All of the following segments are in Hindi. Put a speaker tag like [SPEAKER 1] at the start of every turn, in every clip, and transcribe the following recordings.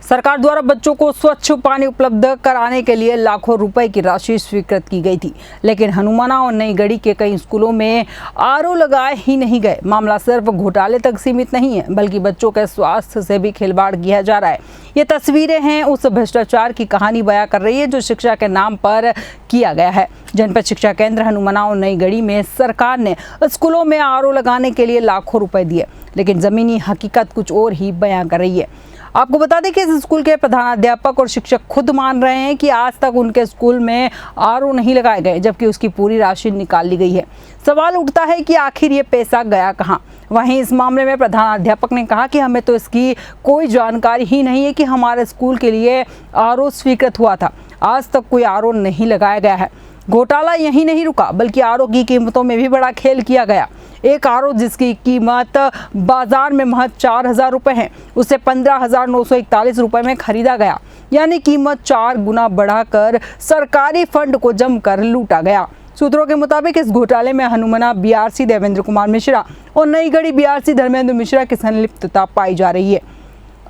[SPEAKER 1] सरकार द्वारा बच्चों को स्वच्छ पानी उपलब्ध कराने के लिए लाखों रुपए की राशि स्वीकृत की गई थी, लेकिन हनुमाना और नई गढ़ी के कई स्कूलों में आरओ लगाए ही नहीं गए। मामला सिर्फ घोटाले तक सीमित नहीं है, बल्कि बच्चों के स्वास्थ्य से भी खिलवाड़ किया जा रहा है। ये तस्वीरें हैं उस भ्रष्टाचार की कहानी बयां कर रही है जो शिक्षा के नाम पर किया गया है। जनपद शिक्षा केंद्र हनुमाना और नई गढ़ी में सरकार ने स्कूलों में आरओ लगाने के लिए लाखों रुपए दिए, लेकिन जमीनी हकीकत कुछ और ही बयां कर रही है। आपको बता दें कि इस स्कूल के प्रधानाध्यापक और शिक्षक खुद मान रहे हैं कि आज तक उनके स्कूल में आरओ नहीं लगाए गए, जबकि उसकी पूरी राशि निकाल ली गई है। सवाल उठता है कि आखिर ये पैसा गया कहां? वहीं इस मामले में प्रधानाध्यापक ने कहा कि हमें तो इसकी कोई जानकारी ही नहीं है कि हमारे स्कूल के लिए आरओ स्वीकृत हुआ था। आज तक कोई आरओ नहीं लगाया गया है। घोटाला यहीं नहीं रुका, बल्कि आरओ की कीमतों में भी बड़ा खेल किया गया। एक आरओ जिसकी कीमत बाजार में महज 4,000 रुपये है, उसे 15,941 रुपये में खरीदा गया, यानी कीमत 4 गुना बढ़ाकर सरकारी फंड को जमकर लूटा गया। सूत्रों के मुताबिक इस घोटाले में हनुमाना बीआरसी देवेंद्र कुमार मिश्रा और नई गढ़ी बीआरसी धर्मेंद्र मिश्रा की संलिप्तता पाई जा रही है।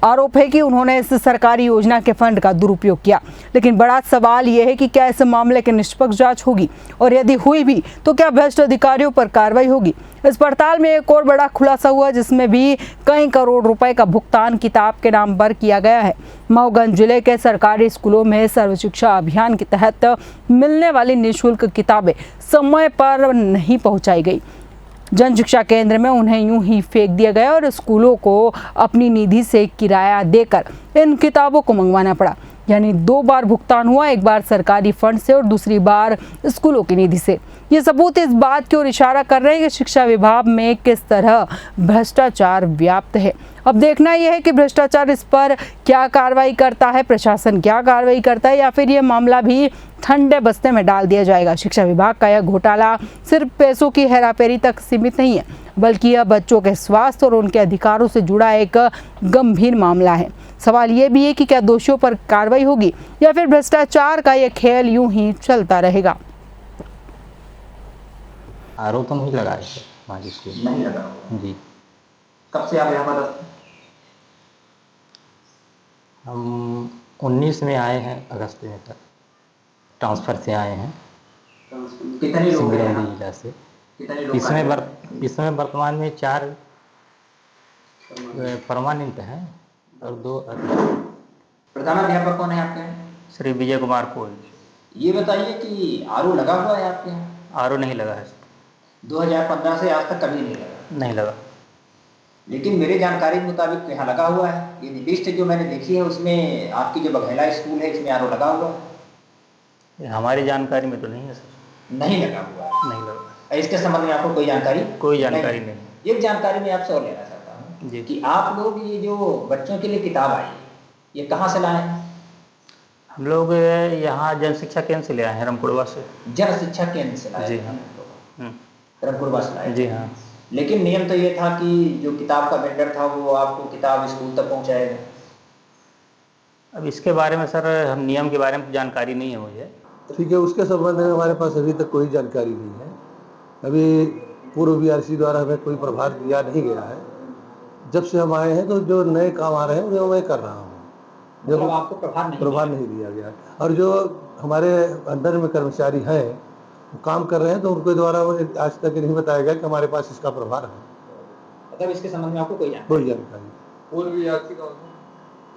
[SPEAKER 1] आरोप है कि उन्होंने इस सरकारी योजना के फंड का दुरुपयोग किया, लेकिन बड़ा सवाल यह है कि क्या इस मामले की निष्पक्ष जांच होगी, और यदि हुई भी तो क्या भ्रष्ट अधिकारियों पर कार्रवाई होगी। इस पड़ताल में एक और बड़ा खुलासा हुआ, जिसमें भी कई करोड़ रुपए का भुगतान किताब के नाम पर किया गया है। मऊगंज जिले के सरकारी स्कूलों में सर्व शिक्षा अभियान के तहत मिलने वाली निःशुल्क किताबें समय पर नहीं पहुंचाई गई। जन शिक्षा केंद्र में उन्हें यूं ही फेंक दिया गया और स्कूलों को अपनी निधि से किराया देकर इन किताबों को मंगवाना पड़ा। यानी 2 बार भुगतान हुआ, एक बार सरकारी फंड से और दूसरी बार स्कूलों की निधि से। ये सबूत इस बात की ओर इशारा कर रहे हैं कि शिक्षा विभाग में किस तरह भ्रष्टाचार व्याप्त है। अब देखना यह है कि भ्रष्टाचार इस पर क्या कार्रवाई करता है, प्रशासन क्या कार्रवाई करता है, या फिर ये मामला भी ठंडे बस्ते में डाल दिया जाएगा। शिक्षा विभाग का यह घोटाला सिर्फ पैसों की हेराफेरी तक सीमित नहीं है, बल्कि यह बच्चों के स्वास्थ्य और उनके अधिकारों से जुड़ा एक गंभीर मामला है। सवाल ये भी है कि क्या दोषियों पर कार्रवाई होगी या फिर भ्रष्टाचार का यह खेल यूं ही चलता रहेगा।
[SPEAKER 2] आरओ तो नहीं लगाए थे हमारे स्कूल
[SPEAKER 3] नहीं लगा
[SPEAKER 2] जी।
[SPEAKER 3] कब से आप यहाँ पर?
[SPEAKER 2] हम 19 में आए हैं, अगस्त में तक ट्रांसफ़र से आए हैं
[SPEAKER 3] कितने लोग हैं
[SPEAKER 2] सिंगरौली
[SPEAKER 3] यहाँ?
[SPEAKER 2] जिला से।
[SPEAKER 3] कितने लोग
[SPEAKER 2] इसमें वर्तमान में 4 परमानेंट हैं और 2
[SPEAKER 3] प्रधानाध्यापक कौन है आपके?
[SPEAKER 2] श्री विजय कुमार कोल।
[SPEAKER 3] ये बताइए कि आरओ लगा हुआ है आपके यहाँ?
[SPEAKER 2] आरओ नहीं लगा है।
[SPEAKER 3] 2015 से आज तक कभी नहीं लगा?
[SPEAKER 2] नहीं लगा।
[SPEAKER 3] लेकिन मेरे जानकारी के मुताबिक यहाँ लगा हुआ है। ये लिस्ट जो मैंने देखी है उसमें आपकी जो बघेला स्कूल है इसमें आरओ लगा हुआ है।
[SPEAKER 2] हमारी जानकारी में तो नहीं है सर।
[SPEAKER 3] नहीं लगा हुआ है?
[SPEAKER 2] नहीं लगा।
[SPEAKER 3] इसके संबंध में आपको कोई जानकारी?
[SPEAKER 2] कोई जानकारी नहीं।
[SPEAKER 3] एक जानकारी मैं आपसे और लेना चाहता हूँ
[SPEAKER 2] जी
[SPEAKER 3] कि आप लोग ये जो बच्चों के लिए किताब आई ये कहाँ से लाए?
[SPEAKER 2] हम लोग यहाँ जन शिक्षा केंद्र से ले आए हैं, रमकुड़वा से।
[SPEAKER 3] जन शिक्षा केंद्र से लाए?
[SPEAKER 2] जी हाँ।
[SPEAKER 3] रमकुड़वा से लाए?
[SPEAKER 2] जी हाँ।
[SPEAKER 3] लेकिन नियम तो ये था कि जो किताब का वेंडर था वो आपको किताब स्कूल तक पहुंचाएगा।
[SPEAKER 2] अब इसके बारे में सर हम नियम के बारे में जानकारी नहीं है मुझे।
[SPEAKER 4] ठीक है, उसके संबंध में हमारे पास अभी तक कोई जानकारी नहीं है। अभी पूर्व बीआरसी द्वारा हमें कोई प्रभार दिया नहीं गया है। जब से हम आए हैं तो जो नए काम आ रहे हैं वो मैं कर रहा हूँ। जब
[SPEAKER 3] आपको प्रभार नहीं
[SPEAKER 4] दिया गया, और जो हमारे अंडर में कर्मचारी हैं वो काम कर रहे हैं तो उनके द्वारा आज तक नहीं बताया गया कि हमारे पास इसका प्रभार है।
[SPEAKER 3] मतलब इसके संबंध में आपको कोई
[SPEAKER 4] जानकारी?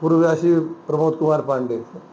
[SPEAKER 4] पूर्व बीआरसी प्रमोद कुमार पांडे।